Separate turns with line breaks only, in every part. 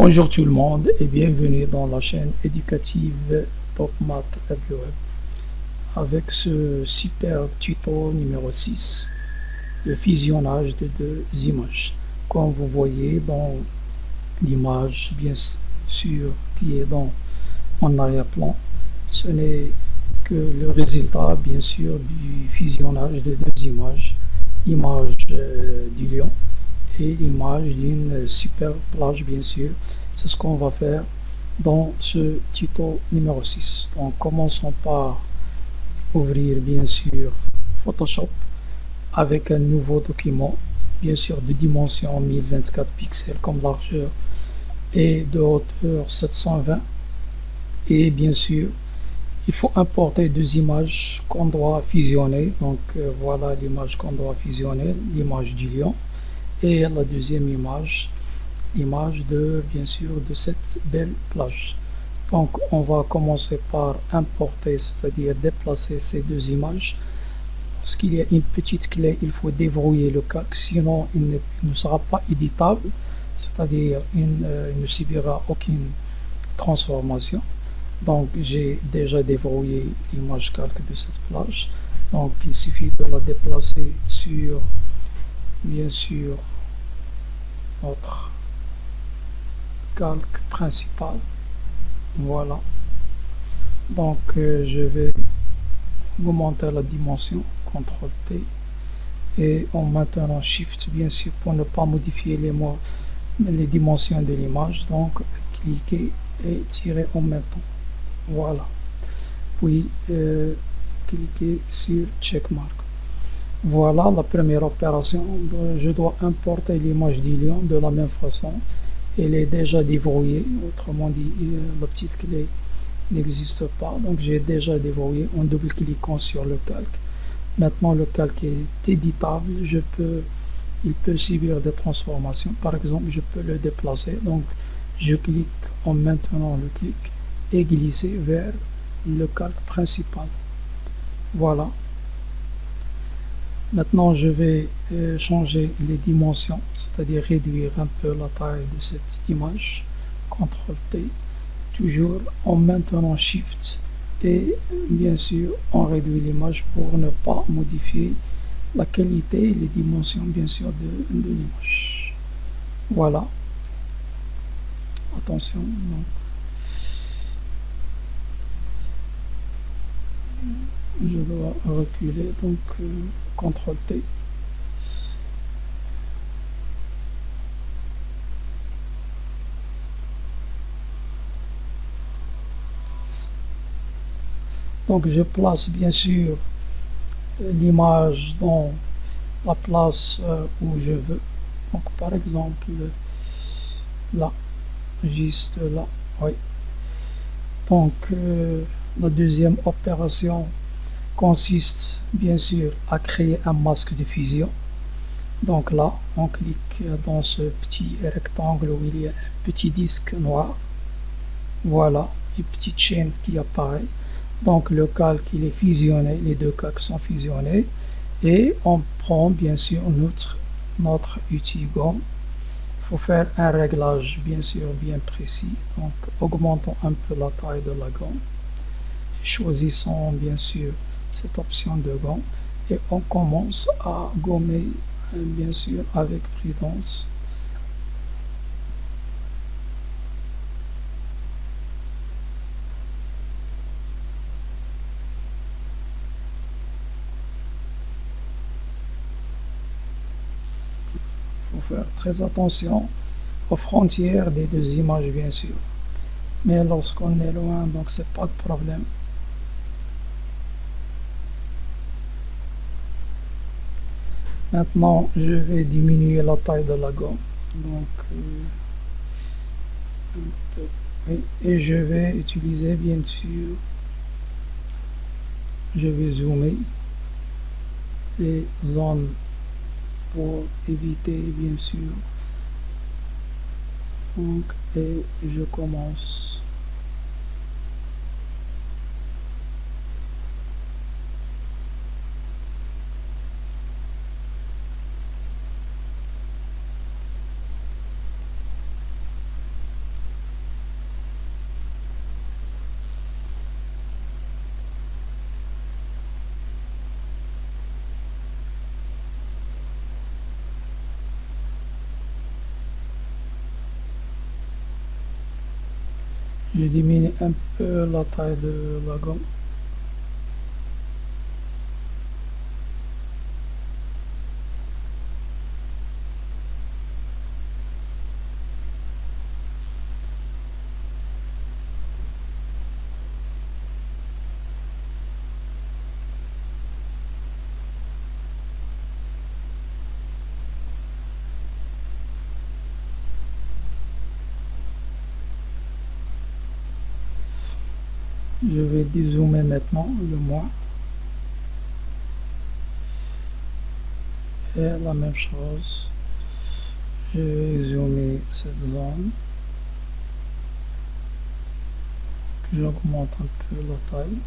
Bonjour tout le monde et bienvenue dans la chaîne éducative Top Math Web avec ce super tuto numéro 6, le visionnage de deux images. Comme vous voyez dans l'image bien sûr qui est dans mon arrière-plan, ce n'est que le résultat bien sûr du visionnage de deux images, l'image du lion et l'image d'une super plage bien sûr. C'est ce qu'on va faire dans ce tuto numéro 6. Donc commençons par ouvrir bien sûr Photoshop avec un nouveau document, bien sûr de dimension 1024 pixels comme largeur et de hauteur 720. Et bien sûr, il faut importer deux images qu'on doit fusionner. Donc voilà l'image qu'on doit fusionner, l'image du lion et la deuxième image de bien sûr de cette belle plage. Donc on va commencer par importer, c'est-à-dire déplacer ces deux images. Lorsqu'il y a une petite clé, il faut déverrouiller le calque, sinon il ne sera pas éditable, c'est-à-dire il ne subira aucune transformation. Donc j'ai déjà déverrouillé l'image calque de cette plage. Donc il suffit de la déplacer sur bien sûr notre calque principal. Voilà. Donc je vais augmenter la dimension, CTRL T, et en maintenant Shift bien sûr pour ne pas modifier les dimensions de l'image. Donc cliquez et tirez en même temps. Voilà. Puis cliquez sur checkmark. Voilà la première opération. Je dois importer l'image du lion de la même façon. Elle est déjà déverrouillée, autrement dit la petite clé n'existe pas, donc j'ai déjà déverrouillé en double-cliquant sur le calque. Maintenant le calque est éditable, il peut subir des transformations. Par exemple, je peux le déplacer, donc je clique en maintenant le clic et glisser vers le calque principal. Voilà. Maintenant je vais changer les dimensions, c'est-à-dire réduire un peu la taille de cette image. CTRL T, toujours en maintenant Shift, et bien sûr on réduit l'image pour ne pas modifier la qualité et les dimensions bien sûr de l'image. Voilà. Attention. Donc, je dois reculer, donc CTRL T. Donc je place bien sûr l'image dans la place où je veux. Donc par exemple là, juste là. Oui. Donc la deuxième opération consiste bien sûr à créer un masque de fusion. Donc là, on clique dans ce petit rectangle où il y a un petit disque noir. Voilà, une petite chaîne qui apparaît. Donc le calque il est fusionné, les deux calques sont fusionnés, et on prend bien sûr notre outil gomme. Il faut faire un réglage bien sûr bien précis. Donc augmentons un peu la taille de la gomme, choisissons bien sûr cette option de gomme et on commence à gommer bien sûr avec prudence. Il faut faire très attention aux frontières des deux images bien sûr, mais lorsqu'on est loin, donc c'est pas de problème. Maintenant je vais diminuer la taille de la gomme, donc un peu, oui, et je vais utiliser bien sûr, je vais zoomer les zones pour éviter bien sûr. Donc, et je commence. Je diminue un peu la taille de la gomme. Je vais dézoomer maintenant le moins. Et la même chose. Je vais zoomer cette zone. J'augmente un peu la taille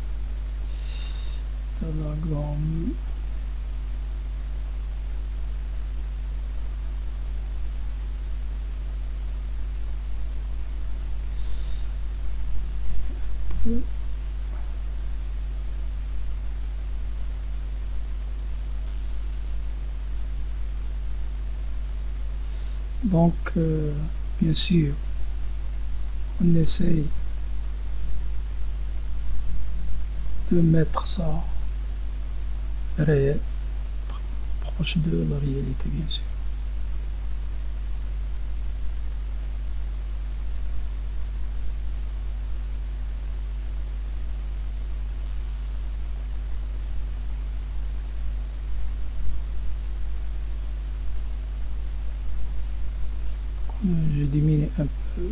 de la gomme. Donc, bien sûr, on essaye de mettre ça réel, proche de la réalité, bien sûr. Je diminue un peu.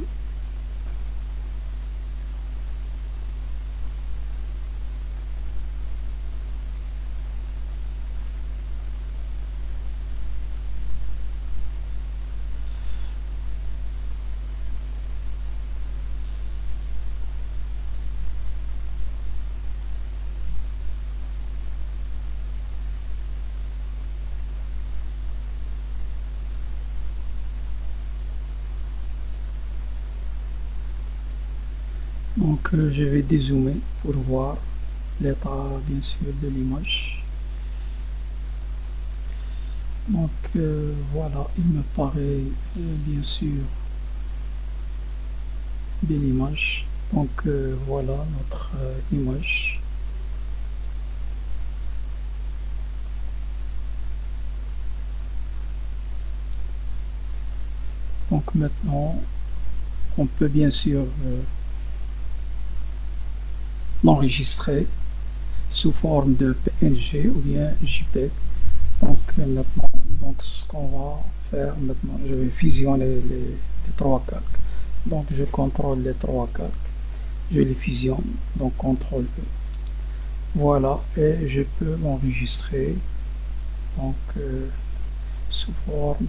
Donc, je vais dézoomer pour voir l'état, bien sûr, de l'image. Donc, voilà, il me paraît, bien sûr, belle image. Donc, voilà notre image. Donc, maintenant, on peut bien sûr l'enregistrer sous forme de PNG ou bien JPEG. Donc maintenant, donc ce qu'on va faire maintenant, je vais fusionner les trois calques. Donc je contrôle les trois calques, je les fusionne, donc CTRL E. Voilà, et je peux l'enregistrer donc sous forme.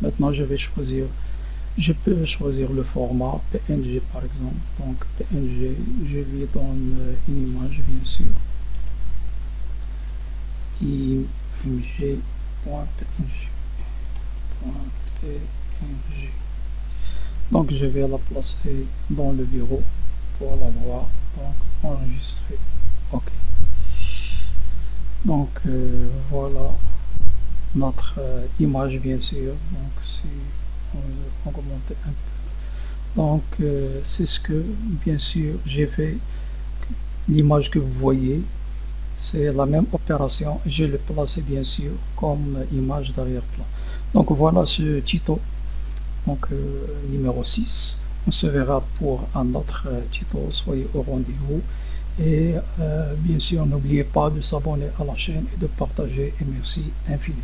Maintenant je peux choisir le format PNG par exemple. Donc PNG, je lui donne une image bien sûr. img.png. Donc je vais la placer dans le bureau pour la voir. Donc enregistrer. OK. Donc voilà notre image bien sûr. Donc si on veut augmenter un peu. Donc c'est ce que bien sûr j'ai fait. L'image que vous voyez, c'est la même opération. Je l'ai placé bien sûr comme image d'arrière-plan. Donc voilà ce tuto. Donc numéro 6. On se verra pour un autre tuto. Soyez au rendez-vous. Et bien sûr, n'oubliez pas de s'abonner à la chaîne et de partager. Et merci infiniment.